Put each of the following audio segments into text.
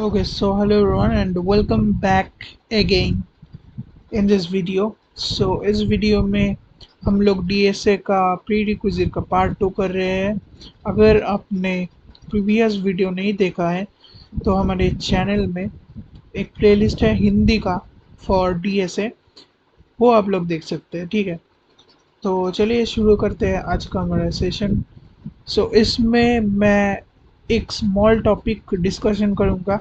Okay, so hello everyone and welcome back again in this video. So इस video में हम लोग DSA का प्री रिक्विजिट का पार्ट 2 कर रहे हैं। अगर आपने प्रीवियस वीडियो नहीं देखा है तो हमारे चैनल में एक प्लेलिस्ट है हिंदी का फॉर डीएसए, वो आप लोग देख सकते हैं। ठीक है, तो चलिए शुरू करते हैं आज का हमारा सेशन। इसमें मैं एक स्मॉल टॉपिक डिस्कशन करूँगा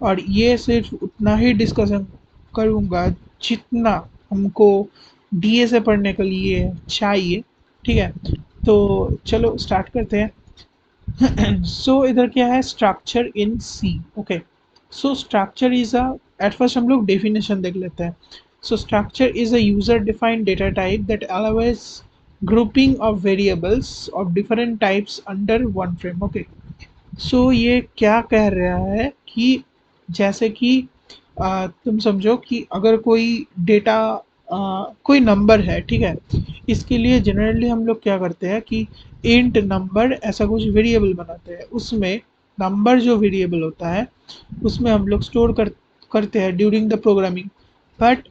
और ये सिर्फ उतना ही डिस्कशन करूँगा जितना हमको डीएसए पढ़ने के लिए चाहिए। ठीक है, तो चलो स्टार्ट करते हैं। इधर क्या है, structure in C. Okay, structure is a, at first हम लोग डेफिनेशन देख लेते हैं। Structure is a user defined data type that allows grouping of variables of different types under one frame। Okay, ये क्या कह रहा है कि जैसे कि तुम समझो कि अगर कोई डेटा कोई नंबर है, ठीक है, इसके लिए जनरली हम लोग क्या करते हैं कि इंट नंबर ऐसा कुछ वेरिएबल बनाते हैं। उसमें नंबर जो वेरिएबल होता है उसमें हम लोग स्टोर करते हैं ड्यूरिंग द प्रोग्रामिंग। बट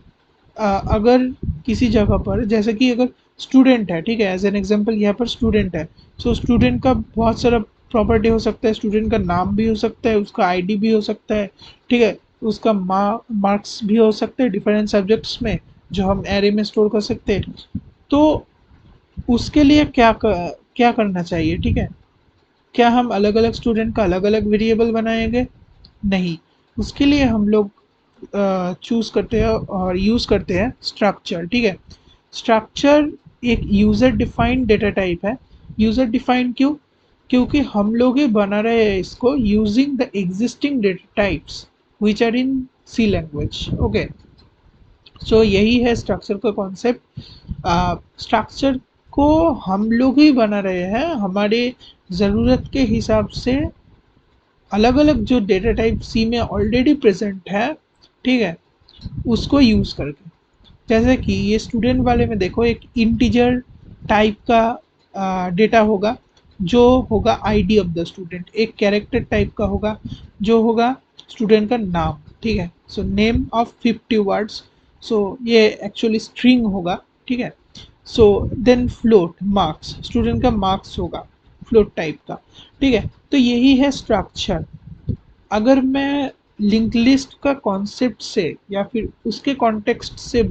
अगर किसी जगह पर जैसे कि अगर स्टूडेंट है, ठीक है, एज एन एग्जांपल यहाँ पर स्टूडेंट है। स्टूडेंट का बहुत सारा प्रॉपर्टी हो सकता है, स्टूडेंट का नाम भी हो सकता है, उसका आईडी भी हो सकता है, ठीक है, उसका मार्क्स भी हो सकते हैं डिफरेंट सब्जेक्ट्स में जो हम एरे में स्टोर कर सकते हैं। तो उसके लिए क्या करना चाहिए, ठीक है, क्या हम अलग अलग स्टूडेंट का अलग अलग वेरिएबल बनाएंगे? नहीं, उसके लिए हम लोग चूज करते हैं और यूज करते हैं स्ट्रक्चर। ठीक है, स्ट्रक्चर एक यूजर डिफाइंड डेटा टाइप है। यूजर डिफाइंड क्यों? क्योंकि हम लोग ही बना रहे हैं इसको using the existing data types which are in C language. Okay, यही है स्ट्रक्चर का कॉन्सेप्ट। स्ट्रक्चर को हम लोग ही बना रहे हैं हमारे ज़रूरत के हिसाब से, अलग अलग जो डेटा टाइप सी में ऑलरेडी प्रेजेंट है, ठीक है, उसको यूज़ करके। जैसे कि ये स्टूडेंट वाले में देखो, एक इंटीजर टाइप का डेटा होगा जो होगा आईडी ऑफ द स्टूडेंट, एक कैरेक्टर टाइप का होगा जो होगा स्टूडेंट का नाम। ठीक है, नेम ऑफ 50 वर्ड्स, ये एक्चुअली स्ट्रिंग होगा। ठीक है, देन फ्लोट मार्क्स, स्टूडेंट का मार्क्स होगा फ्लोट टाइप का। ठीक है, तो यही है स्ट्रक्चर। अगर मैं लिंक लिस्ट का कॉन्सेप्ट से या फिर उसके कॉन्टेक्स्ट से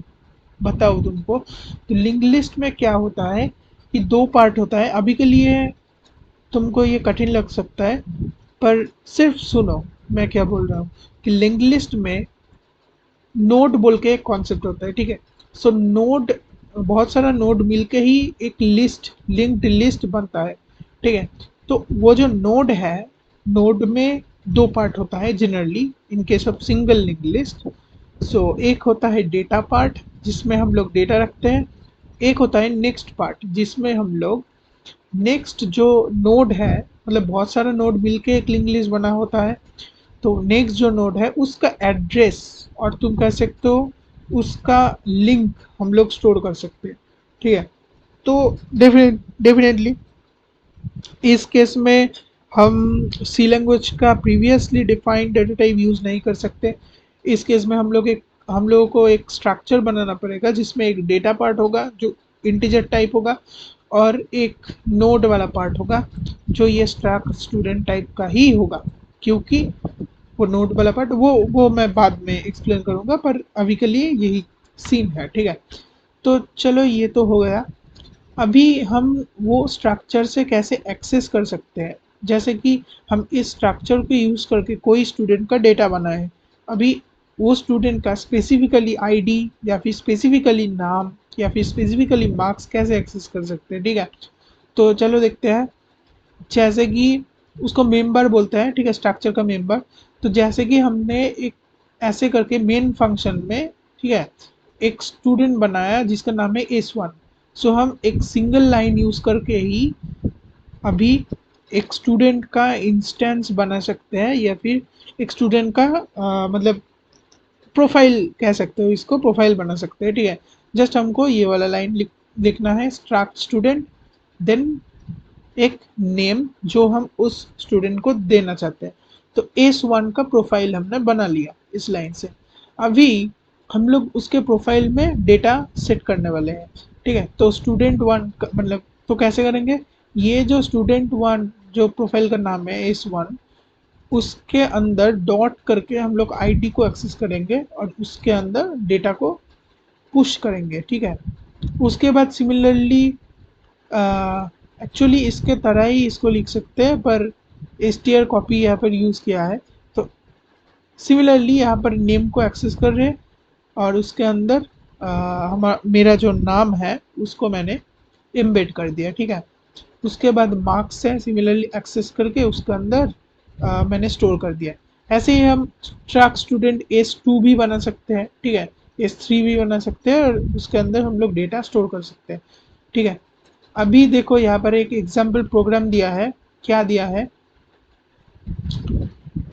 बताऊँ तुमको, तो लिंक लिस्ट में क्या होता है कि दो पार्ट होता है। अभी के लिए तुमको ये कठिन लग सकता है, पर सिर्फ सुनो मैं क्या बोल रहा हूँ कि लिंक लिस्ट में नोड बोल के एक कॉन्सेप्ट होता है। ठीक है, नोड, बहुत सारा नोड मिलके ही एक लिस्ट, लिंक्ड लिस्ट बनता है। ठीक है, तो वो जो नोड है, नोड में दो पार्ट होता है generally in case of single link list. एक होता है डेटा पार्ट जिसमें हम लोग डेटा रखते हैं, एक होता है नेक्स्ट पार्ट जिसमें हम लोग नेक्स्ट जो नोड है, मतलब बहुत सारा नोड मिलके एक लिंक लिस्ट बना होता है, तो नेक्स्ट जो नोड है उसका एड्रेस और तुम कह सकते हो उसका लिंक हम लोग स्टोर कर सकते हैं। ठीक है, तो डेफिनेटली इस केस में हम सी लैंग्वेज का previously defined data type use नहीं कर सकते। इस केस में हम लोगों को एक स्ट्रक्चर बनाना पड़ेगा जिसमें एक डेटा पार्ट होगा जो इंटीजर टाइप होगा और एक नोड वाला पार्ट होगा जो ये स्ट्रक्ट स्टूडेंट टाइप का ही होगा, क्योंकि वो नोड वाला पार्ट वो मैं बाद में एक्सप्लेन करूँगा, पर अभी के लिए यही सीन है। ठीक है, तो चलो ये तो हो गया। अभी हम वो स्ट्रक्चर से कैसे एक्सेस कर सकते हैं, जैसे कि हम इस स्ट्रक्चर को यूज़ करके कोई स्टूडेंट का डेटा बनाए। अभी वो स्टूडेंट का स्पेसिफिकली आईडी या फिर स्पेसिफिकली नाम या फिर स्पेसिफिकली मार्क्स कैसे एक्सेस कर सकते हैं। ठीक है, तो चलो देखते हैं। जैसे कि उसको मेंबर बोलते हैं, ठीक है, स्ट्रक्चर का मेंबर। तो जैसे कि हमने एक ऐसे करके मेन फंक्शन में, ठीक है, एक स्टूडेंट बनाया जिसका नाम है S1। हम एक सिंगल लाइन यूज़ करके ही अभी एक स्टूडेंट का इंस्टेंस बना सकते हैं या फिर एक स्टूडेंट का मतलब प्रोफाइल कह सकते हो, इसको प्रोफाइल बना सकते हैं। ठीक है, जस्ट हमको ये वाला लाइन लिखना है, स्ट्रक्ट स्टूडेंट, देन एक नेम जो हम उस स्टूडेंट को देना चाहते हैं। तो S1 का प्रोफाइल हमने बना लिया इस लाइन से। अभी हम लोग उसके प्रोफाइल में डेटा सेट करने वाले हैं, ठीक है। तो स्टूडेंट वन मतलब तो कैसे करेंगे, ये जो स्टूडेंट वन जो प्रोफाइल का नाम है S1, उसके अंदर डॉट करके हम लोग आईडी को एक्सेस करेंगे और उसके अंदर डेटा को पुश करेंगे, ठीक है। उसके बाद सिमिलरली एक्चुअली इसके तरह ही इसको लिख सकते हैं, पर str कॉपी यहाँ पर यूज़ किया है। तो सिमिलरली यहाँ पर नेम को एक्सेस कर रहे हैं और उसके अंदर हमारा मेरा जो नाम है उसको मैंने एम्बेड कर दिया, ठीक है। उसके बाद मार्क्स है, सिमिलरली एक्सेस करके उसके अंदर मैंने स्टोर कर दिया। ऐसे ही हम ट्रैक स्टूडेंट S2 भी बना सकते हैं, ठीक है। S3 भी बना सकते हैं और उसके अंदर हम लोग डेटा स्टोर कर सकते हैं, ठीक है। अभी देखो यहाँ पर एक एग्जाम्पल प्रोग्राम दिया है, क्या दिया है,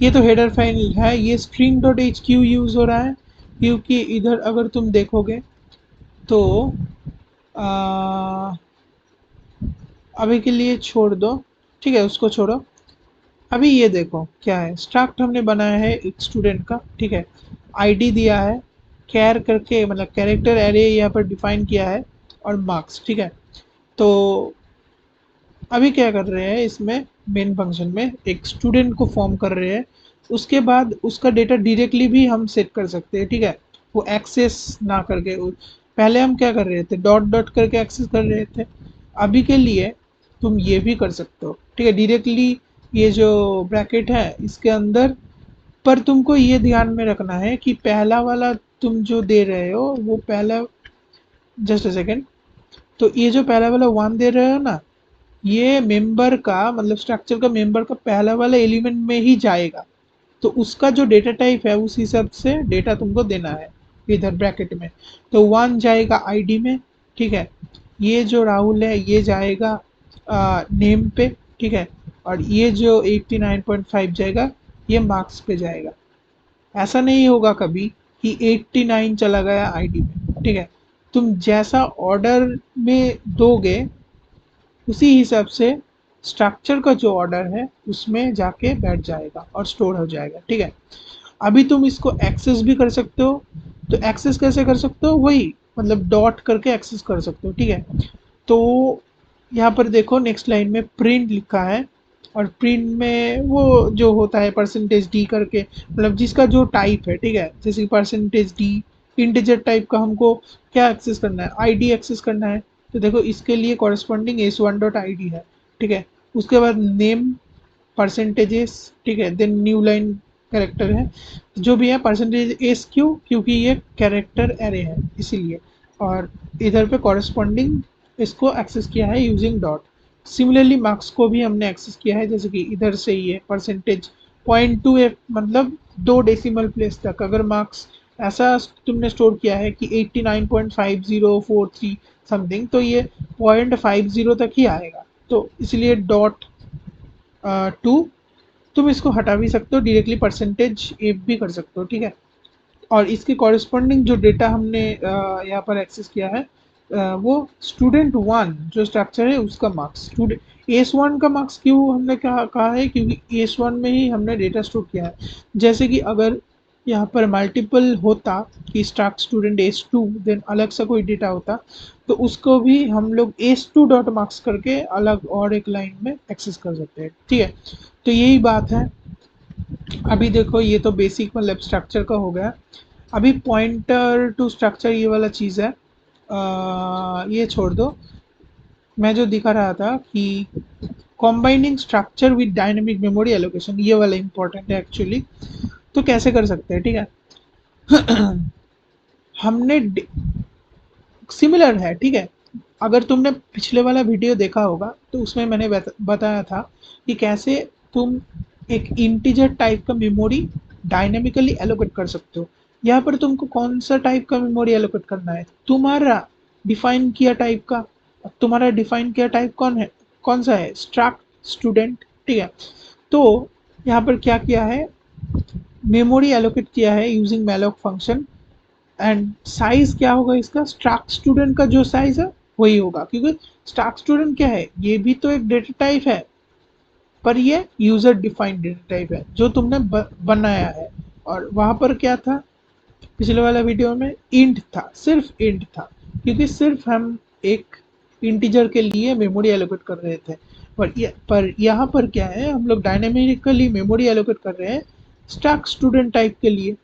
ये तो हेडर फाइल है, ये स्ट्रिंग डॉट एच क्यू यूज़ हो रहा है क्योंकि इधर अगर तुम देखोगे तो आ, अभी के लिए छोड़ दो, ठीक है, उसको छोड़ो। अभी ये देखो क्या है, स्ट्रक्ट हमने बनाया है एक स्टूडेंट का, ठीक है। आईडी दिया है, कैर करके मतलब कैरेक्टर एरे यहाँ पर डिफाइन किया है और मार्क्स, ठीक है। तो अभी क्या कर रहे हैं, इसमें मेन फंक्शन में एक स्टूडेंट को फॉर्म कर रहे हैं। उसके बाद उसका डेटा डायरेक्टली भी हम सेट कर सकते हैं, ठीक है, वो एक्सेस ना करके। पहले हम क्या कर रहे थे, डॉट डॉट करके एक्सेस कर रहे थे। अभी के लिए तुम ये भी कर सकते हो, ठीक है, डायरेक्टली ये जो ब्रैकेट है इसके अंदर। पर तुमको ये ध्यान में रखना है कि पहला वाला तुम जो दे रहे हो वो पहला, जस्ट अ सेकेंड, तो ये जो पहला वाला वन दे रहे हो ना, ये मेंबर का मतलब स्ट्रक्चर का मेंबर का पहला वाला एलिमेंट में ही जाएगा। तो उसका जो डेटा टाइप है उस हिसाब से डेटा तुमको देना है इधर ब्रैकेट में। तो वन जाएगा आईडी में, ठीक है। ये जो राहुल है ये जाएगा नेम पे, ठीक है। और ये जो 89.5 जाएगा ये मार्क्स पे जाएगा। ऐसा नहीं होगा कभी कि 89 चला गया आईडी में, ठीक है। तुम जैसा ऑर्डर में दोगे उसी हिसाब से स्ट्रक्चर का जो ऑर्डर है उसमें जाके बैठ जाएगा और स्टोर हो जाएगा, ठीक है। अभी तुम इसको एक्सेस भी कर सकते हो। तो एक्सेस कैसे कर सकते हो, वही मतलब डॉट करके एक्सेस कर सकते हो, ठीक है। तो यहाँ पर देखो नेक्स्ट लाइन में प्रिंट लिखा है और प्रिंट में वो जो होता है परसेंटेज डी करके, मतलब जिसका जो टाइप है, ठीक है, जैसे परसेंटेज डी इंटीजर टाइप का हमको क्या एक्सेस करना है, आईडी एक्सेस करना है। तो देखो इसके लिए corresponding S1 dot I D है, ठीक है। उसके बाद नेम परसेंटेजेस, ठीक है, देन न्यू लाइन कैरेक्टर है, जो भी है परसेंटेज एस क्यू क्योंकि ये कैरेक्टर एरे है इसीलिए। और इधर पे कॉरेस्पॉन्डिंग इसको एक्सेस किया है यूजिंग डॉट। सिमिलरली मार्क्स को भी हमने एक्सेस किया है, जैसे कि इधर से ये परसेंटेज पॉइंट टू एक मतलब 2 डेसिमल प्लेस तक अगर मार्क्स ऐसा तुमने स्टोर किया है कि 89.5043 समथिंग, तो ये 0.50 तक ही आएगा। तो इसलिए डॉट टू, तुम इसको हटा भी सकते हो, डायरेक्टली परसेंटेज एफ भी कर सकते हो, ठीक है। और इसके कॉरेस्पॉन्डिंग जो डेटा हमने यहाँ पर एक्सेस किया है वो स्टूडेंट वन जो स्ट्रक्चर है उसका मार्क्स, स्टूडेंट S1 का मार्क्स क्यों हमने कहा है, क्योंकि S1 में ही हमने डेटा स्टोर किया है। जैसे कि अगर यहाँ पर मल्टीपल होता कि स्टार्ट स्टूडेंट S2 देन अलग सा कोई डेटा होता, तो उसको भी हम लोग S2 डॉट मार्क्स करके अलग और एक लाइन में एक्सेस कर सकते हैं, ठीक है। तो यही बात है। अभी देखो ये तो बेसिक मतलब स्ट्रक्चर का हो गया। अभी पॉइंटर टू स्ट्रक्चर ये वाला चीज़ है, ये छोड़ दो। मैं जो दिखा रहा था कि combining structure with dynamic memory allocation, ये वाला इंपॉर्टेंट है एक्चुअली। तो कैसे कर सकते हैं, ठीक है। हमने सिमिलर है, ठीक है। अगर तुमने पिछले वाला वीडियो देखा होगा तो उसमें मैंने बताया था कि कैसे तुम एक इंटीजर टाइप का मेमोरी डायनेमिकली एलोकेट कर सकते हो। यहाँ पर तुमको कौन सा टाइप का मेमोरी एलोकेट करना है, तुम्हारा डिफाइन किया टाइप का। तुम्हारा डिफाइन किया टाइप कौन है, कौन सा है, स्ट्रक्ट स्टूडेंट, ठीक है। तो यहाँ पर क्या किया है, मेमोरी एलोकेट किया है using malloc function. And size क्या होगा इसका, स्ट्रक्ट स्टूडेंट का जो साइज है वही होगा, क्योंकि स्ट्रक्ट स्टूडेंट क्या है, ये भी तो एक डेटा टाइप है। पर ये यूजर डिफाइंड डेटा टाइप है जो तुमने बनाया है। और वहां पर क्या था, पिछले वाला वीडियो में इंट था, सिर्फ इंट था, क्योंकि सिर्फ हम एक इंटीजर के लिए मेमोरी एलोकेट कर रहे थे। पर यहाँ पर क्या है, हम लोग डायनेमिकली मेमोरी एलोकेट कर रहे हैं स्टैक स्टूडेंट टाइप के लिए।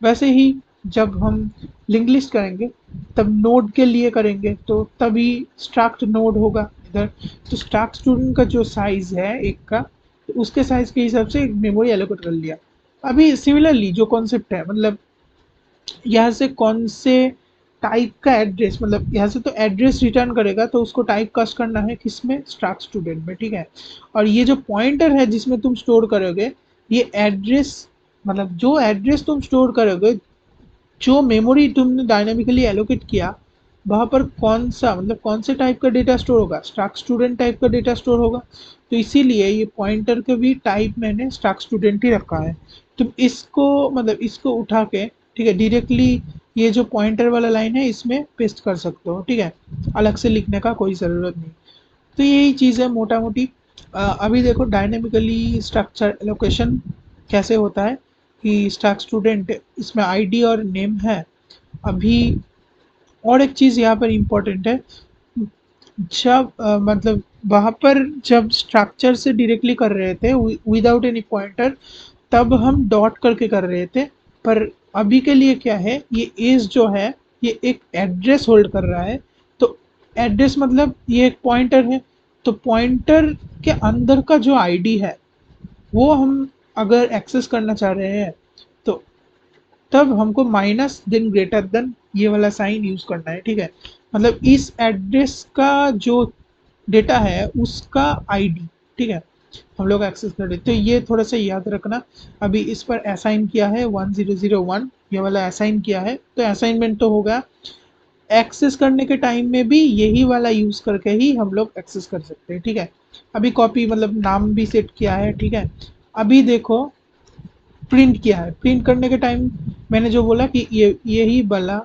वैसे ही जब हम लिंक लिस्ट करेंगे तब नोड के लिए करेंगे, तो तभी स्ट्रक्ट नोड होगा इधर। तो स्ट्रक्ट स्टूडेंट का जो साइज है एक का, तो उसके साइज के हिसाब से मेमोरी एलोकेट कर लिया। अभी सिमिलरली जो कॉन्सेप्ट है, मतलब यहाँ से कौन से टाइप का एड्रेस, मतलब यहाँ से तो एड्रेस रिटर्न करेगा, तो उसको टाइप कास्ट करना है किसमें, स्ट्रक्ट स्टूडेंट में, ठीक है। और ये जो पॉइंटर है जिसमें तुम स्टोर करोगे, ये एड्रेस, मतलब जो एड्रेस तुम स्टोर करोगे, जो मेमोरी तुमने डायनामिकली एलोकेट किया, वहां पर कौन सा, मतलब कौन से टाइप का डेटा स्टोर होगा, स्टैक स्टूडेंट टाइप का डेटा स्टोर होगा। तो इसीलिए ये पॉइंटर का भी टाइप मैंने स्टैक स्टूडेंट ही रखा है। तुम इसको, मतलब इसको उठा के, ठीक है, डायरेक्टली ये जो पॉइंटर वाला लाइन है इसमें पेस्ट कर सकते हो, ठीक है, अलग से लिखने का कोई ज़रूरत नहीं। तो यही चीज़ है मोटा मोटी। अभी देखो डायनेमिकली स्ट्रक्चर एलोकेशन कैसे होता है, कि स्टैक स्टूडेंट इसमें आईडी और नेम है। अभी और एक चीज़ यहाँ पर इम्पोर्टेंट है, जब मतलब वहाँ पर जब स्ट्रक्चर से डायरेक्टली कर रहे थे विदाउट एनी पॉइंटर, तब हम डॉट करके कर रहे थे। पर अभी के लिए क्या है, ये एज जो है ये एक एड्रेस होल्ड कर रहा है। तो एड्रेस मतलब ये एक पॉइंटर है, तो पॉइंटर के अंदर का जो आईडी है वो हम अगर एक्सेस करना चाह रहे हैं, तो तब हमको माइनस देन ग्रेटर देन ये वाला साइन यूज करना है, ठीक है। मतलब इस एड्रेस का जो डेटा है उसका आईडी, ठीक है, हम लोग एक्सेस कर रहे, तो ये थोड़ा सा याद रखना। अभी इस पर असाइन किया है 1001, ये वाला असाइन किया है, तो असाइनमेंट तो होगा। एक्सेस करने के टाइम में भी यही वाला यूज करके ही हम लोग एक्सेस कर सकते हैं, ठीक है। अभी कॉपी मतलब नाम भी सेट किया है, ठीक है। अभी देखो प्रिंट किया है, प्रिंट करने के टाइम मैंने जो बोला कि ये यही वाला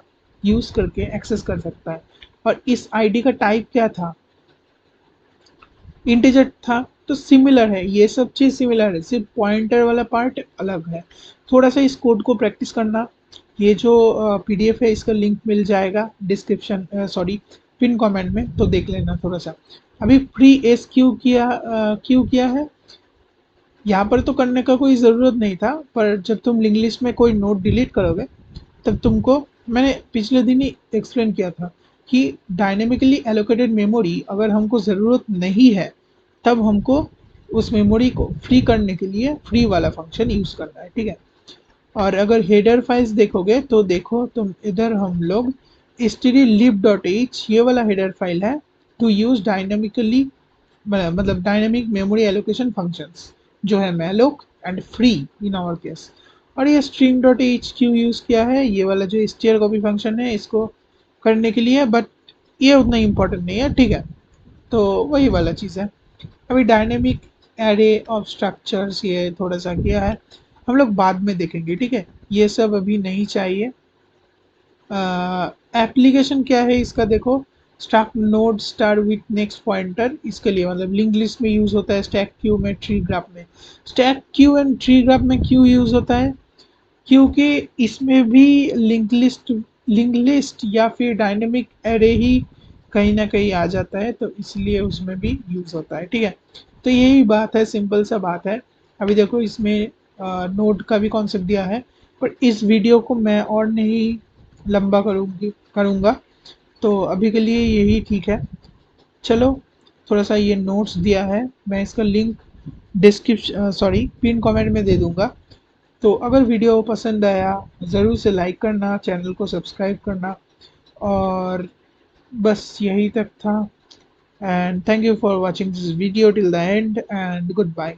यूज करके एक्सेस कर सकता है। और इस आईडी का टाइप क्या था, इंटीजर था। तो सिमिलर है, ये सब चीज़ सिमिलर है, सिर्फ पॉइंटर वाला पार्ट अलग है। थोड़ा सा इस कोड को प्रैक्टिस करना। ये जो पीडीएफ है इसका लिंक मिल जाएगा डिस्क्रिप्शन, सॉरी पिन कमेंट में, तो देख लेना थोड़ा सा। अभी फ्री एस क्यों किया है, यहाँ पर तो करने का कोई ज़रूरत नहीं था, पर जब तुम लिंक लिस्ट में कोई नोट डिलीट करोगे तब तुमको, मैंने पिछले दिन ही एक्सप्लेन किया था कि डायनेमिकली एलोकेटेड मेमोरी अगर हमको ज़रूरत नहीं है, तब हमको उस मेमोरी को फ्री करने के लिए फ्री वाला फंक्शन यूज़ करना है, ठीक है। और अगर हेडर फाइल्स देखोगे तो देखो तुम इधर, हम लोग stdlib.h ये वाला हेडर फाइल है टू यूज डायनेमिकली, मतलब डायनेमिक मेमोरी एलोकेशन फंक्शंस, जो है malloc and free in our case. और ये स्ट्रिंग डॉट एच क्यू यूज़ किया है, ये वाला जो स्टीयर कॉपी फंक्शन है इसको करने के लिए, बट ये उतना इम्पोर्टेंट नहीं है, ठीक है। तो वही वाला चीज़ है। अभी डायनेमिक एरे ऑफ स्ट्रक्चर्स ये थोड़ा सा किया है, हम लोग बाद में देखेंगे, ठीक है, ये सब अभी नहीं चाहिए। एप्लीकेशन क्या है इसका, देखो stack node star with next pointer, इसके लिए मतलब लिंक लिस्ट में यूज होता है, स्टैक क्यू में, ट्री ग्राफ में। Stack queue and tree graph में क्यों यूज होता है, क्योंकि इसमें भी लिंक लिस्ट या फिर डायनेमिक एरे ही कहीं ना कहीं आ जाता है, तो इसलिए उसमें भी यूज होता है, ठीक है। तो यही बात है, सिंपल सा बात है। अभी देखो इसमें नोड का भी कॉन्सेप्ट दिया है, पर इस वीडियो को मैं और नहीं लंबा करूँगा, तो अभी के लिए यही ठीक है। चलो, थोड़ा सा ये नोट्स दिया है, मैं इसका link description, sorry pin comment में दे दूँगा। तो अगर वीडियो पसंद आया ज़रूर से लाइक करना, चैनल को सब्सक्राइब करना, और बस यही तक था। And thank you for watching this video till the end, and good bye.